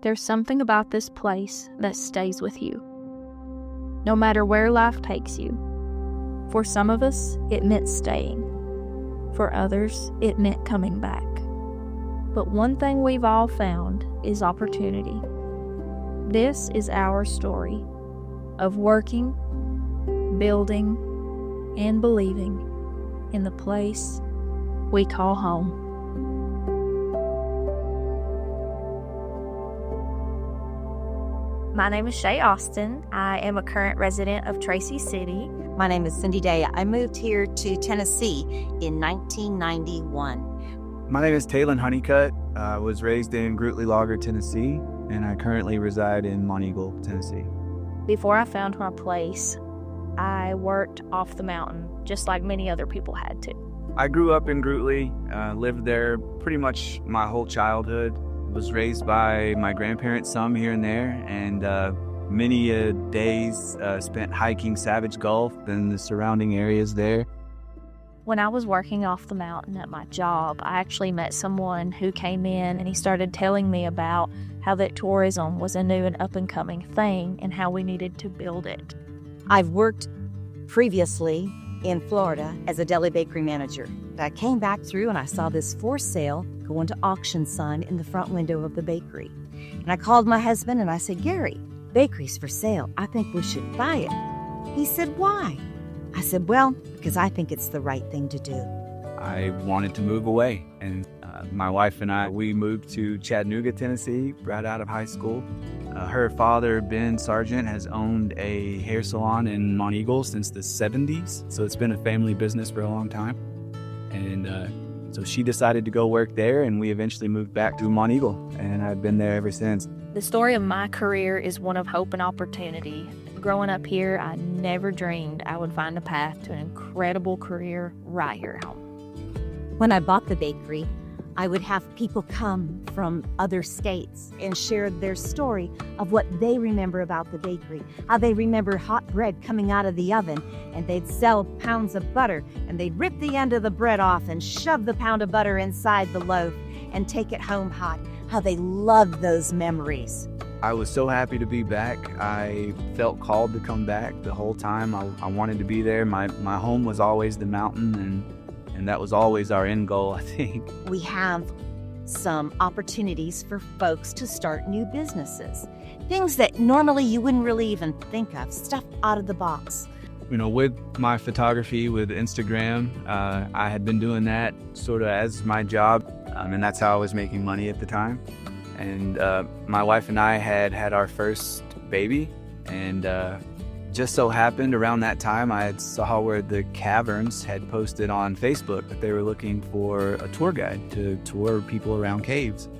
There's something about this place that stays with you, no matter where life takes you. For some of us, it meant staying. For others, it meant coming back. But one thing we've all found is opportunity. This is our story of working, building, and believing in the place we call home. My name is Shay Austin. I am a current resident of Tracy City. My name is Cindy Day. I moved here to Tennessee in 1991. My name is Talon Honeycutt. I was raised in Grootly-Lager, Tennessee, and I currently reside in Monteagle, Tennessee. Before I found my place, I worked off the mountain, just like many other people had to. I grew up in Grootly, lived there pretty much my whole childhood. Was raised by my grandparents some here and there, and many days spent hiking Savage Gulch and the surrounding areas there. When I was working off the mountain at my job, I actually met someone who came in and he started telling me about how that tourism was a new and up-and-coming thing and how we needed to build it. I've worked previously in Florida as a deli bakery manager. I came back through and I saw this for sale going to auction sign in the front window of the bakery. And I called my husband and I said, "Gary, bakery's for sale. I think we should buy it." He said, "Why?" I said, "Well, because I think it's the right thing to do." I wanted to move away, and my wife and I, we moved to Chattanooga, Tennessee, right out of high school. Her father, Ben Sargent, has owned a hair salon in Monteagle since the 70s, so it's been a family business for a long time. And so she decided to go work there, and we eventually moved back to Monteagle, and I've been there ever since. The story of my career is one of hope and opportunity. Growing up here, I never dreamed I would find a path to an incredible career right here at home. When I bought the bakery, I would have people come from other states and share their story of what they remember about the bakery, how they remember hot bread coming out of the oven, and they'd sell pounds of butter, and they'd rip the end of the bread off and shove the pound of butter inside the loaf and take it home hot, how they loved those memories. I was so happy to be back. I felt called to come back the whole time. I wanted to be there. My home was always the mountain, and that was always our end goal, I think. We have some opportunities for folks to start new businesses. Things that normally you wouldn't really even think of, stuff out of the box. You know, with my photography, with Instagram, I had been doing that sort of as my job, and that's how I was making money at the time. And my wife and I had our first baby, and just so happened around that time I saw where the Caverns had posted on Facebook that they were looking for a tour guide to tour people around caves.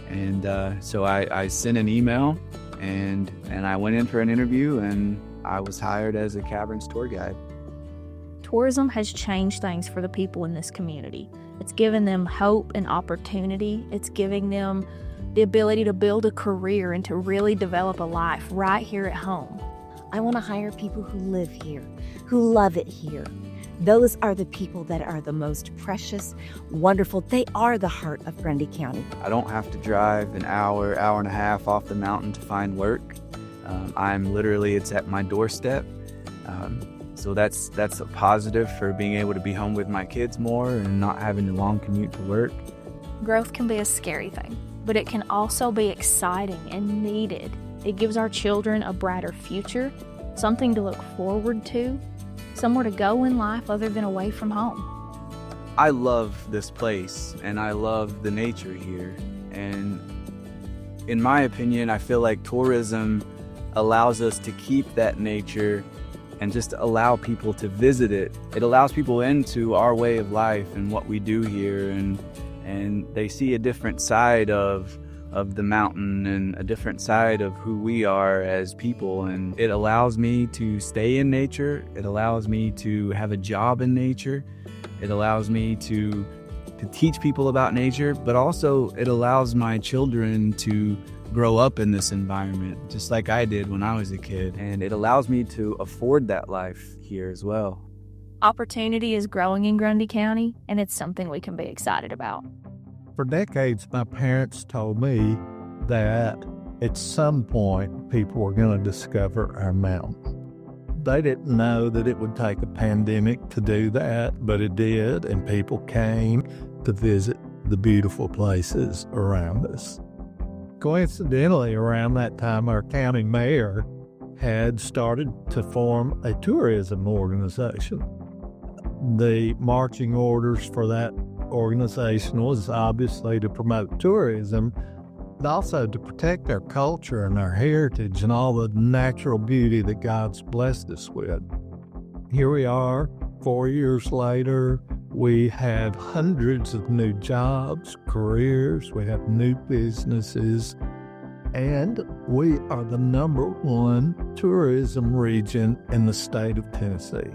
And so I sent an email and I went in for an interview, and I was hired as a Caverns tour guide. Tourism has changed things for the people in this community. It's given them hope and opportunity. It's giving them the ability to build a career and to really develop a life right here at home. I want to hire people who live here, who love it here. Those are the people that are the most precious, wonderful. They are the heart of Grundy County. I don't have to drive an hour and a half off the mountain to find work. It's at my doorstep. So that's a positive for being able to be home with my kids more and not having a long commute to work. Growth can be a scary thing, but it can also be exciting and needed. It gives our children a brighter future, something to look forward to, somewhere to go in life other than away from home. I love this place, and I love the nature here. And in my opinion, I feel like tourism allows us to keep that nature and just allow people to visit it. It allows people into our way of life and what we do here, and they see a different side of the mountain and a different side of who we are as people. And it allows me to stay in nature. It allows me to have a job in nature. It allows me to teach people about nature, but also it allows my children to grow up in this environment, just like I did when I was a kid. And it allows me to afford that life here as well. Opportunity is growing in Grundy County, and it's something we can be excited about. For decades, my parents told me that at some point people were going to discover our mountain. They didn't know that it would take a pandemic to do that, but it did, and people came to visit the beautiful places around us. Coincidentally, around that time, our county mayor had started to form a tourism organization. The marching orders for that organization was obviously to promote tourism, but also to protect our culture and our heritage and all the natural beauty that God's blessed us with. Here we are, 4 years later. We have hundreds of new jobs, careers, we have new businesses, and we are the #1 tourism region in the state of Tennessee.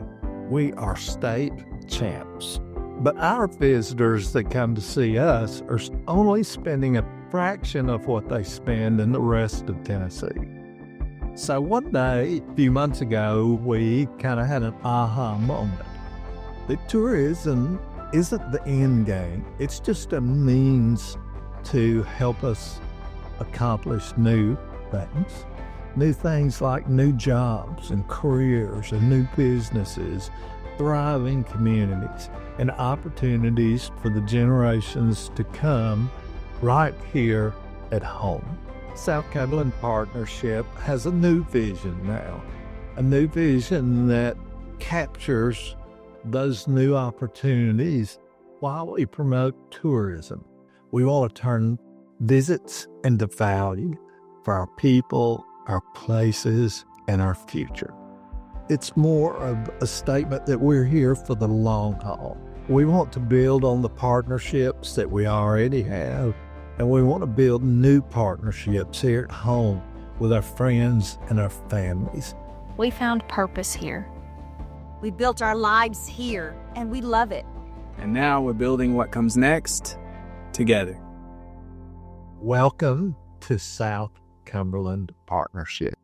We are state champs. But our visitors that come to see us are only spending a fraction of what they spend in the rest of Tennessee. So one day, a few months ago, we kind of had an aha moment. That tourism isn't the end game. It's just a means to help us accomplish new things. New things like new jobs and careers and new businesses, thriving communities, and opportunities for the generations to come right here at home. South Cumberland Partnership has a new vision now, a new vision that captures those new opportunities while we promote tourism. We want to turn visits into value for our people, our places, and our future. It's more of a statement that we're here for the long haul. We want to build on the partnerships that we already have, and we want to build new partnerships here at home with our friends and our families. We found purpose here. We built our lives here, and we love it. And now we're building what comes next together. Welcome to South Cumberland Partnership.